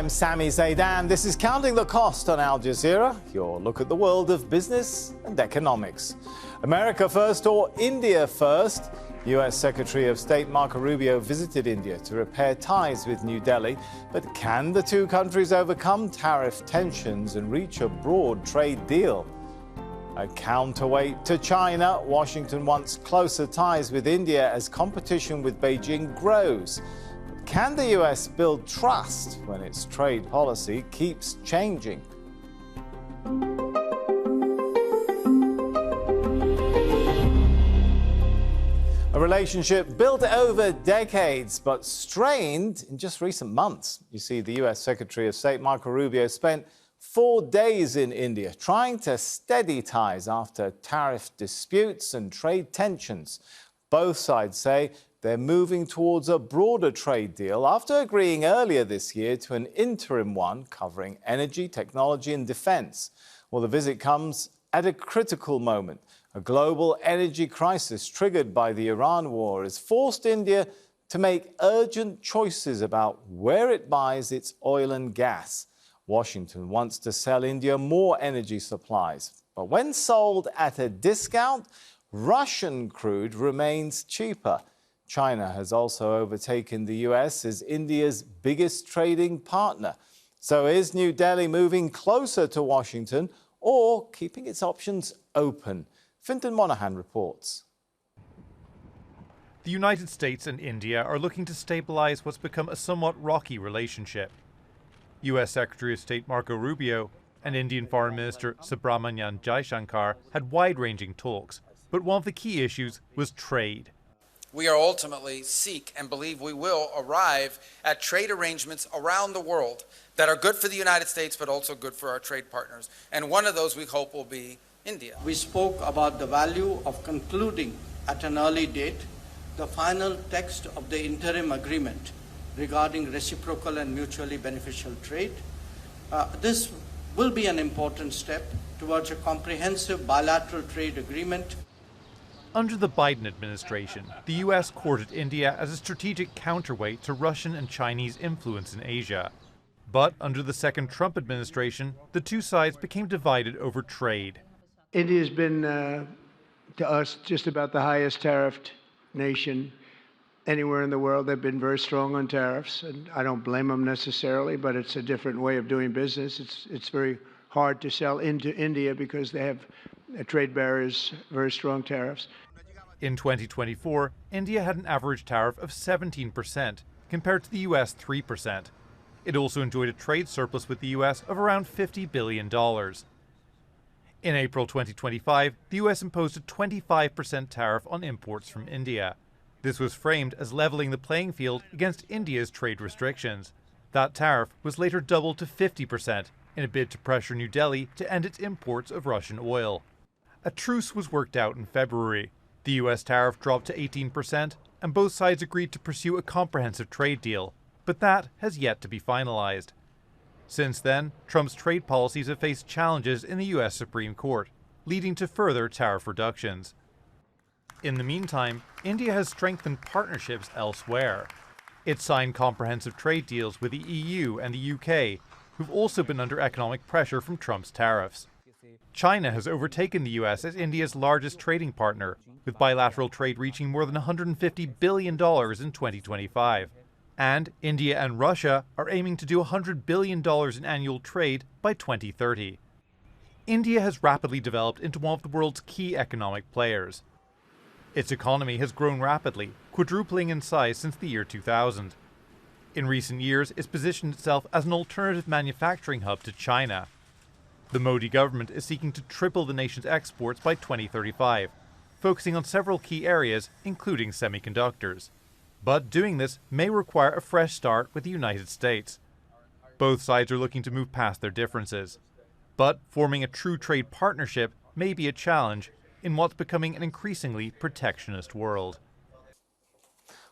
I'm Sami Zaidan. This is Counting the Cost on Al Jazeera, your look at the world of business and economics. America first or India first? US Secretary of State Marco Rubio visited India to repair ties with New Delhi. But can the two countries overcome tariff tensions and reach a broad trade deal? A counterweight to China, Washington wants closer ties with India as competition with Beijing grows. But can the US build trust when its trade policy keeps changing? A relationship built over decades, but strained in just recent months. You see, the US Secretary of State Marco Rubio spent 4 days in India trying to steady ties after tariff disputes and trade tensions. Both sides say they're moving towards a broader trade deal after agreeing earlier this year to an interim one covering energy, technology and defense. Well, the visit comes at a critical moment. A global energy crisis triggered by the Iran war has forced India to make urgent choices about where it buys its oil and gas. Washington wants to sell India more energy supplies. But when sold at a discount, Russian crude remains cheaper. China has also overtaken the US as India's biggest trading partner. So is New Delhi moving closer to Washington or keeping its options open? Fintan Monahan reports. The United States and India are looking to stabilize what's become a somewhat rocky relationship. US Secretary of State Marco Rubio and Indian Foreign Minister Subramanian Jaishankar had wide-ranging talks, but one of the key issues was trade. We are ultimately seek and believe we will arrive at trade arrangements around the world that are good for the United States but also good for our trade partners. And one of those we hope will be India. We spoke about the value of concluding at an early date the final text of the interim agreement regarding reciprocal and mutually beneficial trade. This will be an important step towards a comprehensive bilateral trade agreement. Under the Biden administration, the US courted India as a strategic counterweight to Russian and Chinese influence in Asia. But under the second Trump administration, the two sides became divided over trade. India's been, to us, just about the highest tariffed nation anywhere in the world. They've been very strong on tariffs, and I don't blame them necessarily, but it's a different way of doing business. It's very hard to sell into India because they have trade barriers, very strong tariffs. In 2024, India had an average tariff of 17%, compared to the US 3%. It also enjoyed a trade surplus with the US of around $50 billion. In April 2025, the US imposed a 25% tariff on imports from India. This was framed as leveling the playing field against India's trade restrictions. That tariff was later doubled to 50% in a bid to pressure New Delhi to end its imports of Russian oil. A truce was worked out in February. The US tariff dropped to 18%, and both sides agreed to pursue a comprehensive trade deal. But that has yet to be finalized. Since then, Trump's trade policies have faced challenges in the US Supreme Court, leading to further tariff reductions. In the meantime, India has strengthened partnerships elsewhere. It signed comprehensive trade deals with the EU and the UK, who've also been under economic pressure from Trump's tariffs. China has overtaken the US as India's largest trading partner, with bilateral trade reaching more than $150 billion in 2025. And India and Russia are aiming to do $100 billion in annual trade by 2030. India has rapidly developed into one of the world's key economic players. Its economy has grown rapidly, quadrupling in size since the year 2000. In recent years, it's positioned itself as an alternative manufacturing hub to China. The Modi government is seeking to triple the nation's exports by 2035, focusing on several key areas, including semiconductors. But doing this may require a fresh start with the United States. Both sides are looking to move past their differences. But forming a true trade partnership may be a challenge in what's becoming an increasingly protectionist world.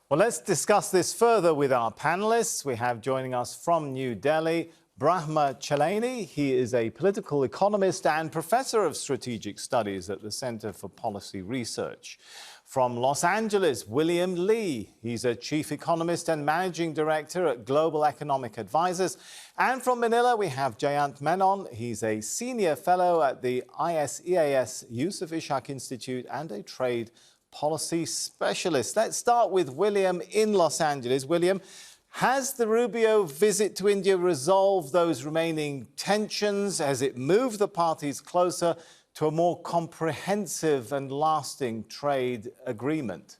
Well, let's discuss this further with our panelists. We have joining us from New Delhi, Brahma Chelani. He is a political economist and professor of strategic studies at the Center for Policy Research. From Los Angeles, William Lee. He's a chief economist and managing director at Global Economic Advisors. And from Manila, we have Jayant Menon. He's a senior fellow at the ISEAS Yusuf Ishak Institute and a trade policy specialist. Let's start with William in Los Angeles. William, has the Rubio visit to India resolved those remaining tensions? Has it moved the parties closer to a more comprehensive and lasting trade agreement?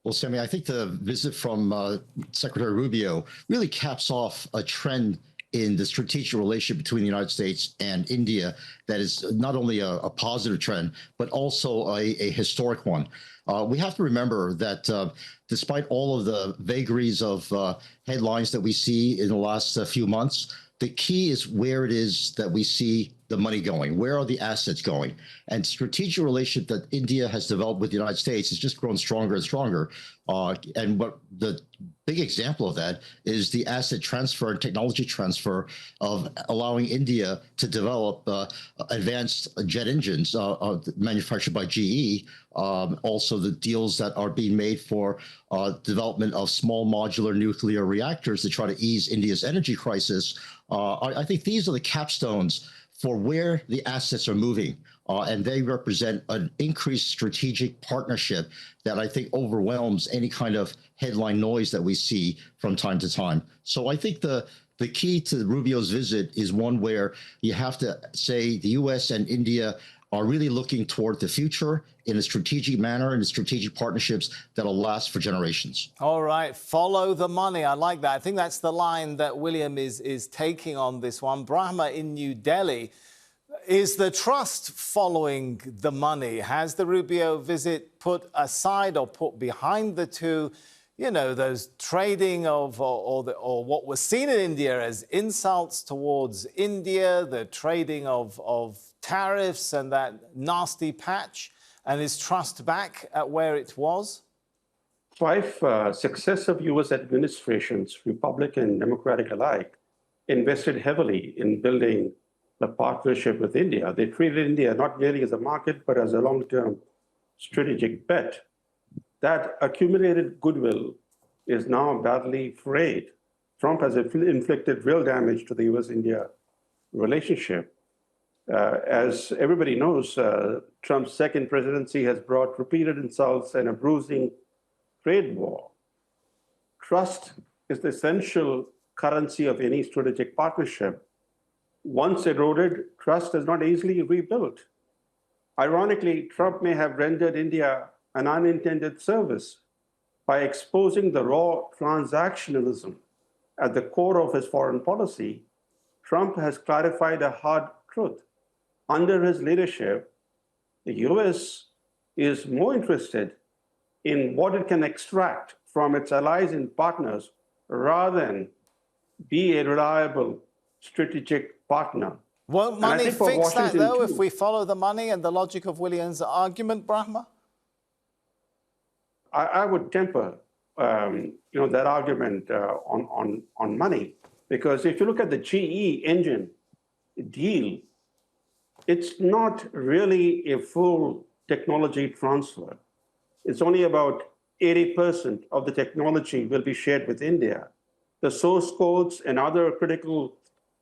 Well, Sammy, I think the visit from Secretary Rubio really caps off a trend in the strategic relationship between the United States and India that is not only a positive trend, but also a historic one. We have to remember that despite all of the vagaries of headlines that we see in the last few months, the key is where it is that we see the money going. Where are the assets going? And strategic relationship that India has developed with the United States has just grown stronger and stronger. And what the big example of that is the asset transfer and technology transfer of allowing India to develop advanced jet engines manufactured by GE. Also, the deals that are being made for development of small modular nuclear reactors to try to ease India's energy crisis. I think these are the capstones for where the assets are moving. And they represent an increased strategic partnership that I think overwhelms any kind of headline noise that we see from time to time. So I think the key to Rubio's visit is one where you have to say the U.S. and India are really looking toward the future in a strategic manner and strategic partnerships that'll last for generations. All right, follow the money. I like that. I think that's the line that William is taking on this one. Brahma in New Delhi. Is the trust following the money? Has the Rubio visit put aside or put behind the two, you know, those trading of or what was seen in India as insults towards India, the trading of tariffs and that nasty patch, and is trust back at where it was? 5 successive U.S. administrations, Republican and Democratic alike, invested heavily in building the partnership with India. They treated India not merely as a market, but as a long-term strategic bet. That accumulated goodwill is now badly frayed. Trump has inflicted real damage to the U.S.-India relationship. As everybody knows, Trump's second presidency has brought repeated insults and a bruising trade war. Trust is the essential currency of any strategic partnership. Once eroded, trust is not easily rebuilt. Ironically, Trump may have rendered India an unintended service by exposing the raw transactionalism at the core of his foreign policy. Trump has clarified a hard truth. Under his leadership, the U.S. is more interested in what it can extract from its allies and partners rather than be a reliable strategic partner. Won't money fix that, though, if we follow the money and the logic of William's argument, Brahma? I would temper, that argument on money, because if you look at the GE engine deal, it's not really a full technology transfer. It's only about 80% of the technology will be shared with India. The source codes and other critical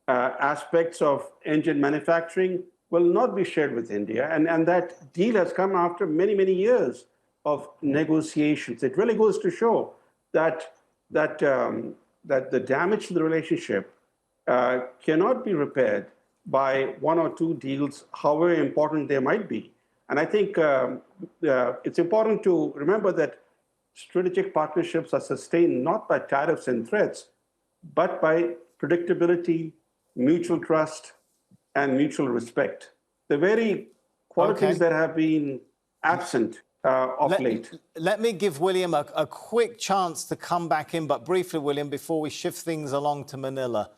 aspects of engine manufacturing will not be shared with India. And that deal has come after many, many years of negotiations. It really goes to show that the damage to the relationship cannot be repaired by 1 or 2 deals, however important they might be. And I think it's important to remember that strategic partnerships are sustained not by tariffs and threats, but by predictability, mutual trust, and mutual respect. The very qualities that have been absent of late. Let me give William a quick chance to come back in, but briefly, William, before we shift things along to Manila.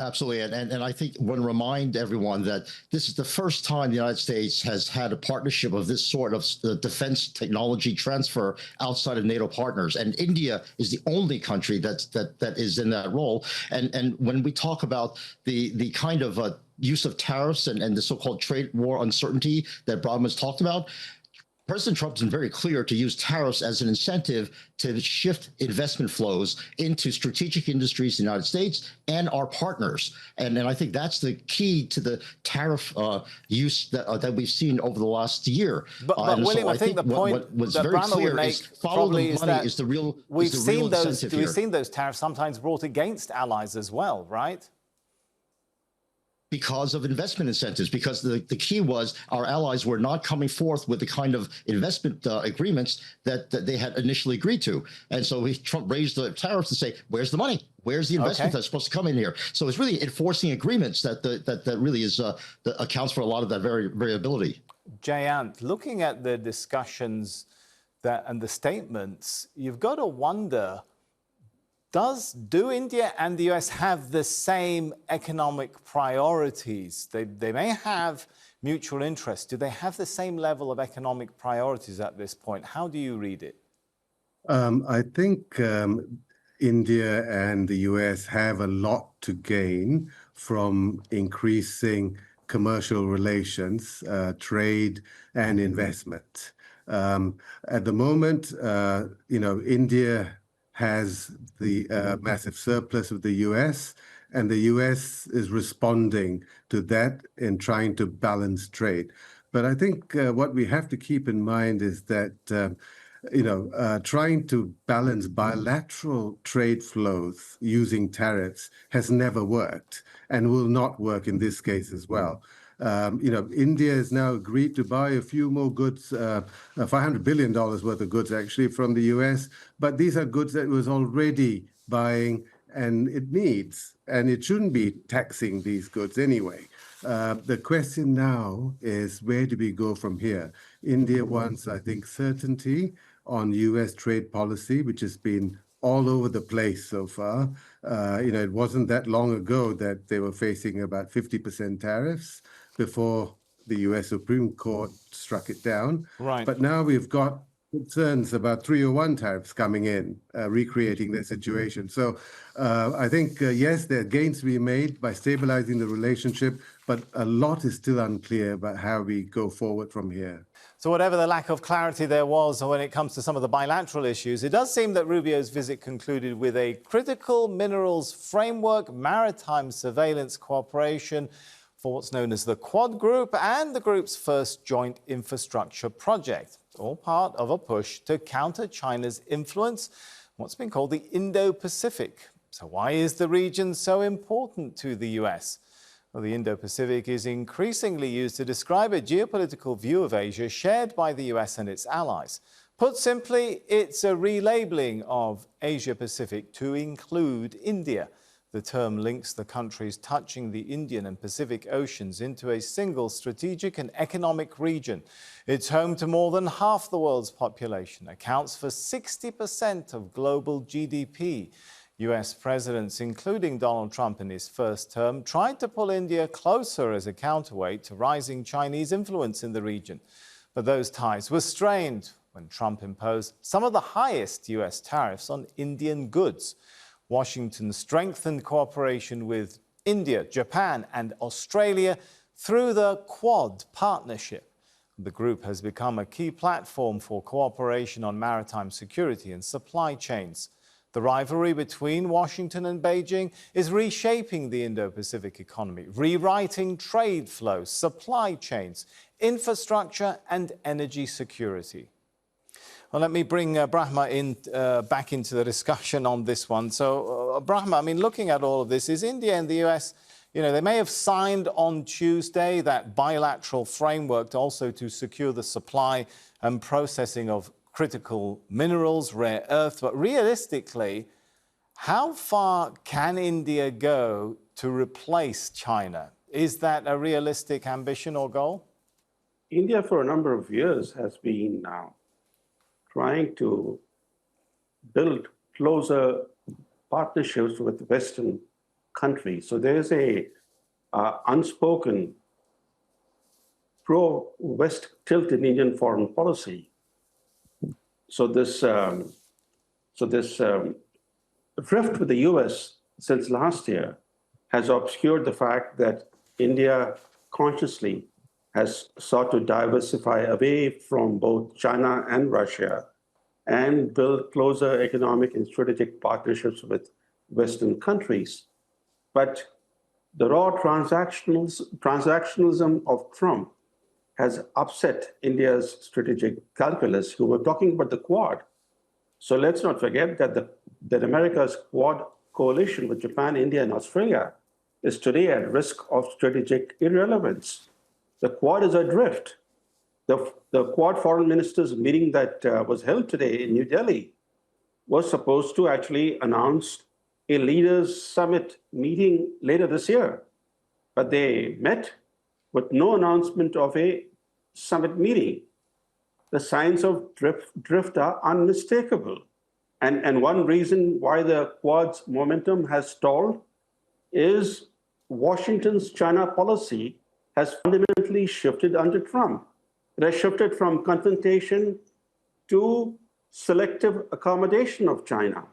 Absolutely. And I think I want to remind everyone that this is the first time the United States has had a partnership of this sort of defense technology transfer outside of NATO partners. And India is the only country that is in that role. And when we talk about the kind of use of tariffs and the so-called trade war uncertainty that Brahma's talked about, President Trump's been very clear to use tariffs as an incentive to shift investment flows into strategic industries in the United States and our partners. And I think that's the key to the tariff use that we've seen over the last year. But William, I think the point what's that very Brahma clear would make is follow the money is the real incentive here. We've seen those tariffs sometimes brought against allies as well, right? Because of investment incentives, because the key was our allies were not coming forth with the kind of investment agreements that they had initially agreed to. And so Trump raised the tariffs to say, where's the money? Where's the investment that's supposed to come in here? So it's really enforcing agreements that really is that accounts for a lot of that variability. Jayant, looking at the discussions and the statements, you've got to wonder, do India and the US have the same economic priorities? They may have mutual interests. Do they have the same level of economic priorities at this point? How do you read it? I think India and the US have a lot to gain from increasing commercial relations, trade and investment. At the moment, India has the massive surplus of the US, and the US is responding to that in trying to balance trade. But I think what we have to keep in mind is that, trying to balance bilateral trade flows using tariffs has never worked and will not work in this case as well. India has now agreed to buy a few more goods, $500 billion worth of goods actually from the US, but these are goods that it was already buying and it needs, and it shouldn't be taxing these goods anyway. The question now is, where do we go from here? India wants, I think, certainty on US trade policy, which has been all over the place so far. It wasn't that long ago that they were facing about 50% tariffs before the US Supreme Court struck it down. Right. But now we've got concerns about 301 tariffs coming in, recreating the situation. So I think, yes, there are gains to be made by stabilizing the relationship, but a lot is still unclear about how we go forward from here. So whatever the lack of clarity there was when it comes to some of the bilateral issues, it does seem that Rubio's visit concluded with a critical minerals framework, maritime surveillance cooperation for what's known as the Quad Group and the group's first joint infrastructure project, all part of a push to counter China's influence, what's been called the Indo-Pacific. So why is the region so important to the US? Well, the Indo-Pacific is increasingly used to describe a geopolitical view of Asia shared by the US and its allies. Put simply, it's a relabeling of Asia-Pacific to include India. The term links the countries touching the Indian and Pacific Oceans into a single strategic and economic region. It's home to more than half the world's population, accounts for 60% of global GDP. US presidents, including Donald Trump in his first term, tried to pull India closer as a counterweight to rising Chinese influence in the region. But those ties were strained when Trump imposed some of the highest US tariffs on Indian goods. Washington strengthened cooperation with India, Japan and Australia through the Quad partnership. The group has become a key platform for cooperation on maritime security and supply chains. The rivalry between Washington and Beijing is reshaping the Indo-Pacific economy, rewriting trade flows, supply chains, infrastructure and energy security. Well, let me bring Brahma back into the discussion on this one. So, Brahma, I mean, looking at all of this, is India and the US, they may have signed on Tuesday that bilateral framework also to secure the supply and processing of critical minerals, rare earth. But realistically, how far can India go to replace China? Is that a realistic ambition or goal? India, for a number of years, has been trying to build closer partnerships with Western countries. So there's a unspoken pro-West tilt in Indian foreign policy. So this rift with the US since last year has obscured the fact that India consciously has sought to diversify away from both China and Russia and build closer economic and strategic partnerships with Western countries. But the raw transactionalism of Trump has upset India's strategic calculus. We were talking about the Quad. So let's not forget that America's Quad coalition with Japan, India, and Australia is today at risk of strategic irrelevance. The Quad is adrift. The Quad foreign ministers meeting that was held today in New Delhi was supposed to actually announce a leaders summit meeting later this year, but they met with no announcement of a summit meeting. The signs of drift are unmistakable. And one reason why the Quad's momentum has stalled is Washington's China policy has fundamentally shifted under Trump. It has shifted from confrontation to selective accommodation of China.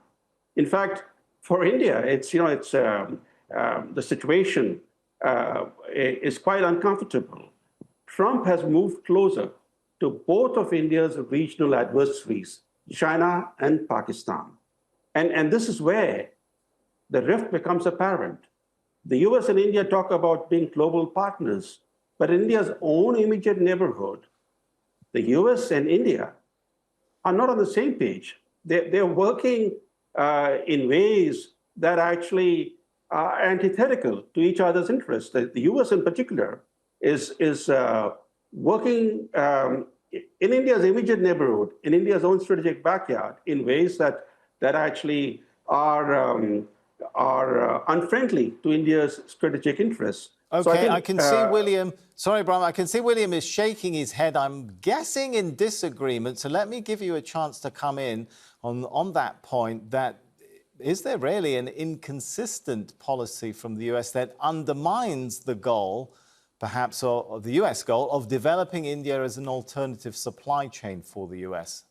In fact, for India, the situation is quite uncomfortable. Trump has moved closer to both of India's regional adversaries, China and Pakistan. And this is where the rift becomes apparent. The US and India talk about being global partners, but in India's own immediate neighborhood, the US and India are not on the same page. They're working in ways that actually are antithetical to each other's interests. The US in particular is working in India's immediate neighborhood, in India's own strategic backyard, in ways that actually are unfriendly to India's strategic interests. Okay, so I can see William. Sorry, Brian, I can see William is shaking his head. I'm guessing in disagreement. So let me give you a chance to come in on that point. That is there really an inconsistent policy from the US that undermines the goal, perhaps, or the US goal of developing India as an alternative supply chain for the US?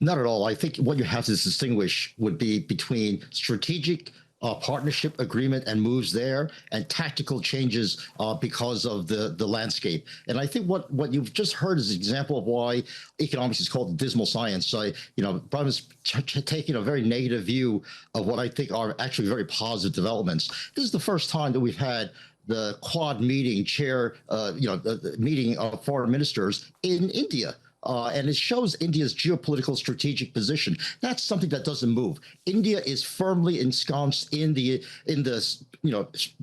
Not at all. I think what you have to distinguish would be between strategic partnership agreement and moves there and tactical changes because of the landscape. And I think what you've just heard is an example of why economics is called dismal science. So, Brian is taking a very negative view of what I think are actually very positive developments. This is the first time that we've had the Quad meeting the meeting of foreign ministers in India. And it shows India's geopolitical strategic position. That's something that doesn't move. India is firmly ensconced in the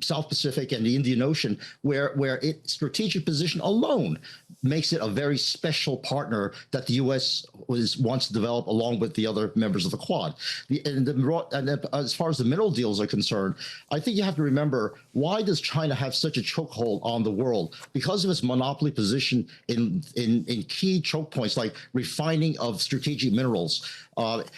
South Pacific and the Indian Ocean, where its strategic position alone makes it a very special partner that the U.S. wants to develop along with the other members of the Quad. And as far as the mineral deals are concerned, I think you have to remember, why does China have such a chokehold on the world? Because of its monopoly position in key choke points like refining of strategic minerals.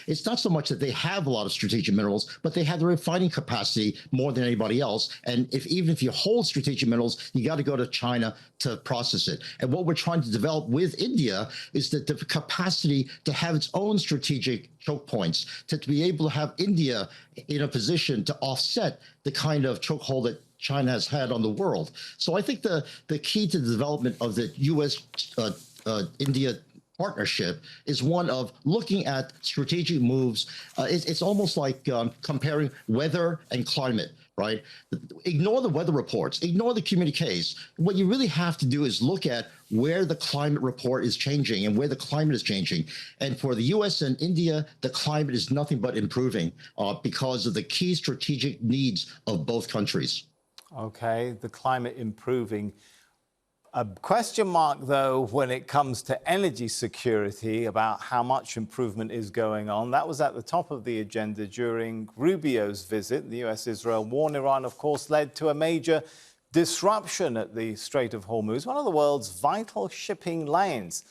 It's not so much that they have a lot of strategic minerals, but they have the refining capacity more than anybody else. And even if you hold strategic minerals, you got to go to China to process it. And what we're trying to develop with India is that the capacity to have its own strategic choke points, to be able to have India in a position to offset the kind of chokehold that China has had on the world. So I think the key to the development of the U.S.-India partnership is one of looking at strategic moves. It's almost like comparing weather and climate, right? Ignore the weather reports, ignore the communiques. What you really have to do is look at where the climate report is changing and where the climate is changing. And for the U.S. and India, the climate is nothing but improving because of the key strategic needs of both countries. Okay, the climate improving. A question mark, though, when it comes to energy security, about how much improvement is going on. That was at the top of the agenda during Rubio's visit. The US-Israel war in Iran, of course, led to a major disruption at the Strait of Hormuz, one of the world's vital shipping lanes.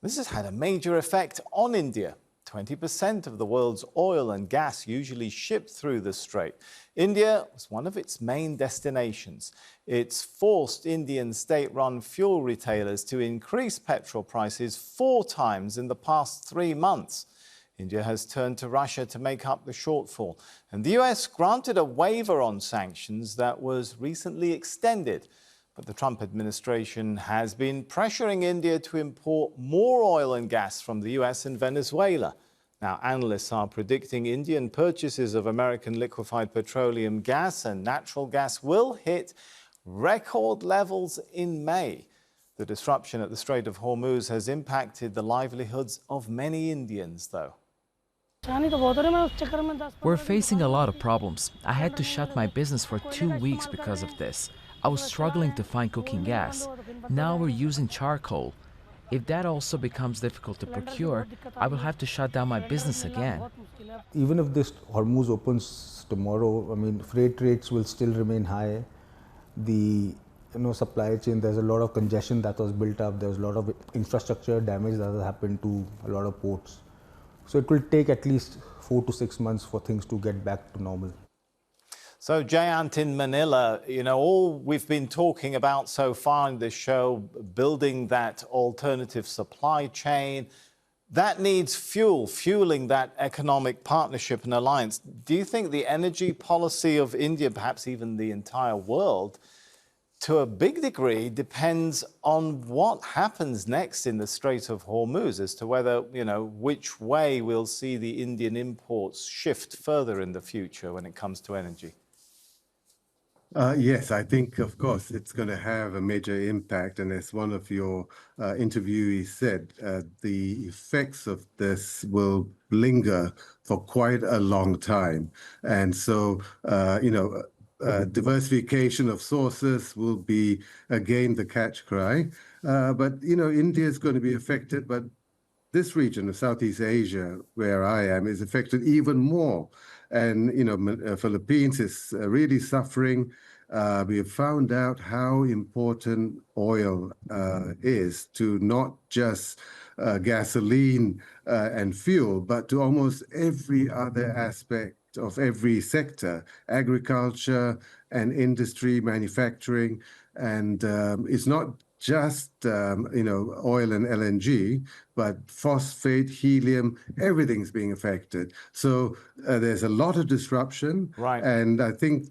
This has had a major effect on India. 20% of the world's oil and gas usually shipped through the strait. India was one of its main destinations. It's forced Indian state-run fuel retailers to increase petrol prices 4 times in the past 3 months. India has turned to Russia to make up the shortfall. And the US granted a waiver on sanctions that was recently extended. But the Trump administration has been pressuring India to import more oil and gas from the US and Venezuela. Now, analysts are predicting Indian purchases of American liquefied petroleum gas and natural gas will hit record levels in May. The disruption at the Strait of Hormuz has impacted the livelihoods of many Indians, though. We're facing a lot of problems. I had to shut my business for 2 weeks because of this. I was struggling to find cooking gas. Now we're using charcoal. If that also becomes difficult to procure, I will have to shut down my business again. Even if this Hormuz opens tomorrow, I mean, freight rates will still remain high. The supply chain, there's a lot of congestion that was built up. There's a lot of infrastructure damage that has happened to a lot of ports. So it will take at least 4 to 6 months for things to get back to normal. So, Jayant, in Manila, all we've been talking about so far in this show, building that alternative supply chain, that needs fueling that economic partnership and alliance. Do you think the energy policy of India, perhaps even the entire world, to a big degree depends on what happens next in the Strait of Hormuz as to whether, which way we'll see the Indian imports shift further in the future when it comes to energy? Yes, I think, of course, it's going to have a major impact. And as one of your interviewees said, the effects of this will linger for quite a long time. And so, diversification of sources will be, again, the catch cry. But, India is going to be affected. But this region of Southeast Asia, where I am, is affected even more. And, Philippines is really suffering. We have found out how important oil is to not just gasoline and fuel, but to almost every other aspect of every sector, agriculture and industry, manufacturing. And it's not just, oil and LNG, but phosphate, helium, everything's being affected. So there's a lot of disruption. Right. And I think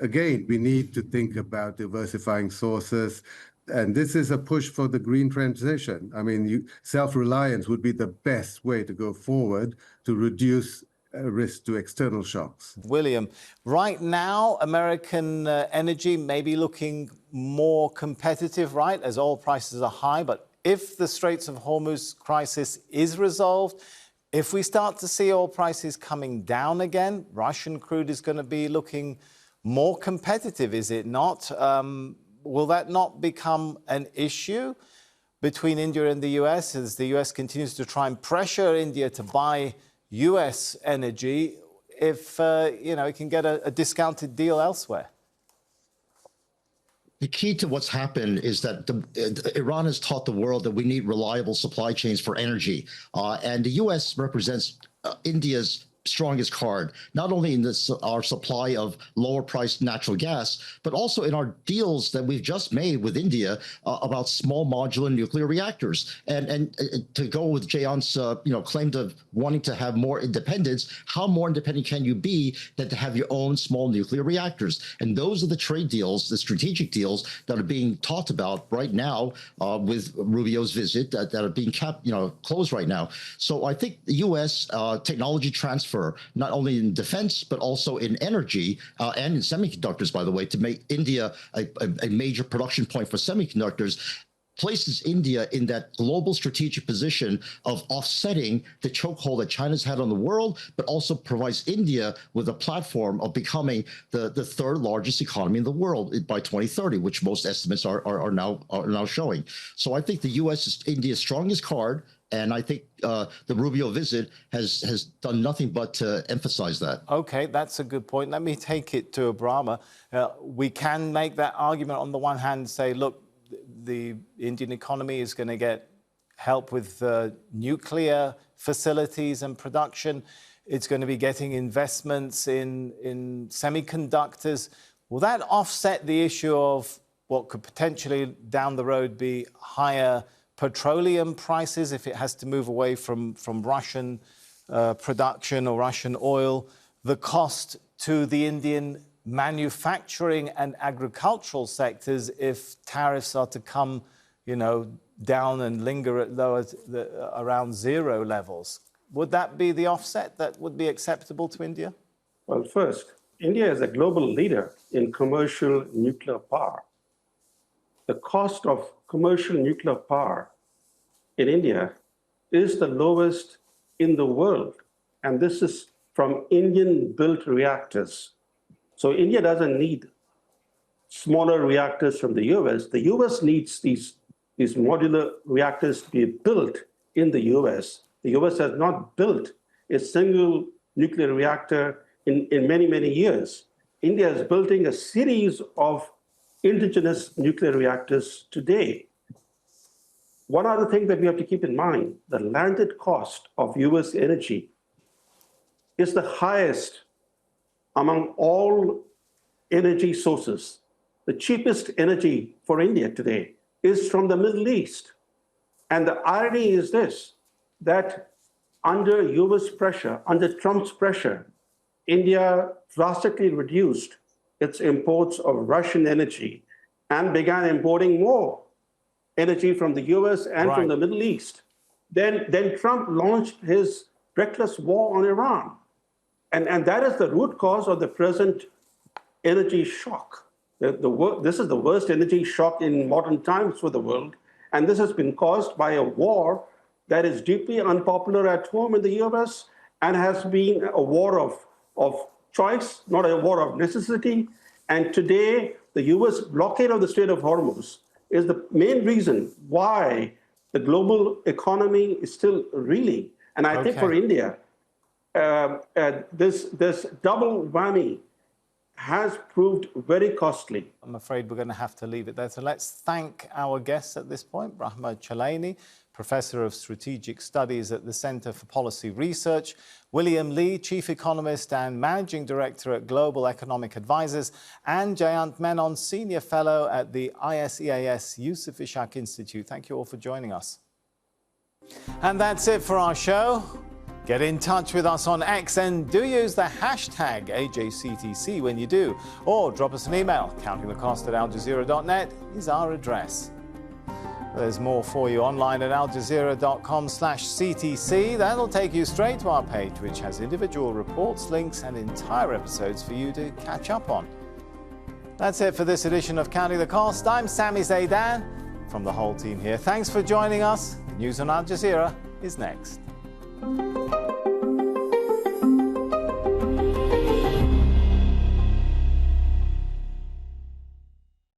again, we need to think about diversifying sources. And this is a push for the green transition. I mean, self-reliance would be the best way to go forward to reduce risk to external shocks. William, right now, American energy may be looking more competitive, right, as oil prices are high. But if the Straits of Hormuz crisis is resolved, if we start to see oil prices coming down again, Russian crude is going to be looking more competitive, is it not? Will that not become an issue between India and the US as the US continues to try and pressure India to buy US energy if, it can get a discounted deal elsewhere? The key to what's happened is that Iran has taught the world that we need reliable supply chains for energy. And the U.S. represents India's strongest card, not only in our supply of lower priced natural gas, but also in our deals that we've just made with India about small modular nuclear reactors. And to go with Jayant's claim to wanting to have more independence, how more independent can you be than to have your own small nuclear reactors? And those are the trade deals, the strategic deals that are being talked about right now with Rubio's visit that are being closed right now. So I think the U.S. Technology transfer, not only in defense, but also in energy and in semiconductors, by the way, to make India a major production point for semiconductors, places India in that global strategic position of offsetting the chokehold that China's had on the world, but also provides India with a platform of becoming the third largest economy in the world by 2030, which most estimates are now showing. So I think the U.S. is India's strongest card. And I think the Rubio visit has done nothing but to emphasize that. OK, that's a good point. Let me take it to Abrama. We can make that argument on the one hand, say, look, the Indian economy is going to get help with nuclear facilities and production. It's going to be getting investments in semiconductors. Will that offset the issue of what could potentially down the road be higher petroleum prices if it has to move away from Russian production or Russian oil, the cost to the Indian manufacturing and agricultural sectors if tariffs are to come, down and linger at around zero levels? Would that be the offset that would be acceptable to India? Well, first, India is a global leader in commercial nuclear power. The cost of commercial nuclear power in India is the lowest in the world. And this is from Indian-built reactors. So India doesn't need smaller reactors from the US. The US needs these modular reactors to be built in the US. The US has not built a single nuclear reactor in many, many years. India is building a series of indigenous nuclear reactors today. One other thing that we have to keep in mind, the landed cost of US energy is the highest among all energy sources. The cheapest energy for India today is from the Middle East. And the irony is this, that under US pressure, under Trump's pressure, India drastically reduced its imports of Russian energy and began importing more energy from the US and from the Middle East. Then Trump launched his reckless war on Iran. And that is the root cause of the present energy shock. This is the worst energy shock in modern times for the world. And this has been caused by a war that is deeply unpopular at home in the US and has been a war of choice, not a war of necessity. And today, the US blockade of the Strait of Hormuz is the main reason why the global economy is still reeling. And I think for India, this double whammy has proved very costly. I'm afraid we're going to have to leave it there. So let's thank our guests at this point, Brahma Chalani, Professor of Strategic Studies at the Center for Policy Research, William Lee, Chief Economist and Managing Director at Global Economic Advisors, and Jayant Menon, Senior Fellow at the ISEAS Yusuf Ishaq Institute. Thank you all for joining us. And that's it for our show. Get in touch with us on X and do use the hashtag AJCTC when you do. Or drop us an email. countingthecost@aljazeera.net is our address. There's more for you online at aljazeera.com/CTC. That'll take you straight to our page, which has individual reports, links, and entire episodes for you to catch up on. That's it for this edition of Counting the Cost. I'm Sami Zaidan from the whole team here. Thanks for joining us. News on Al Jazeera is next.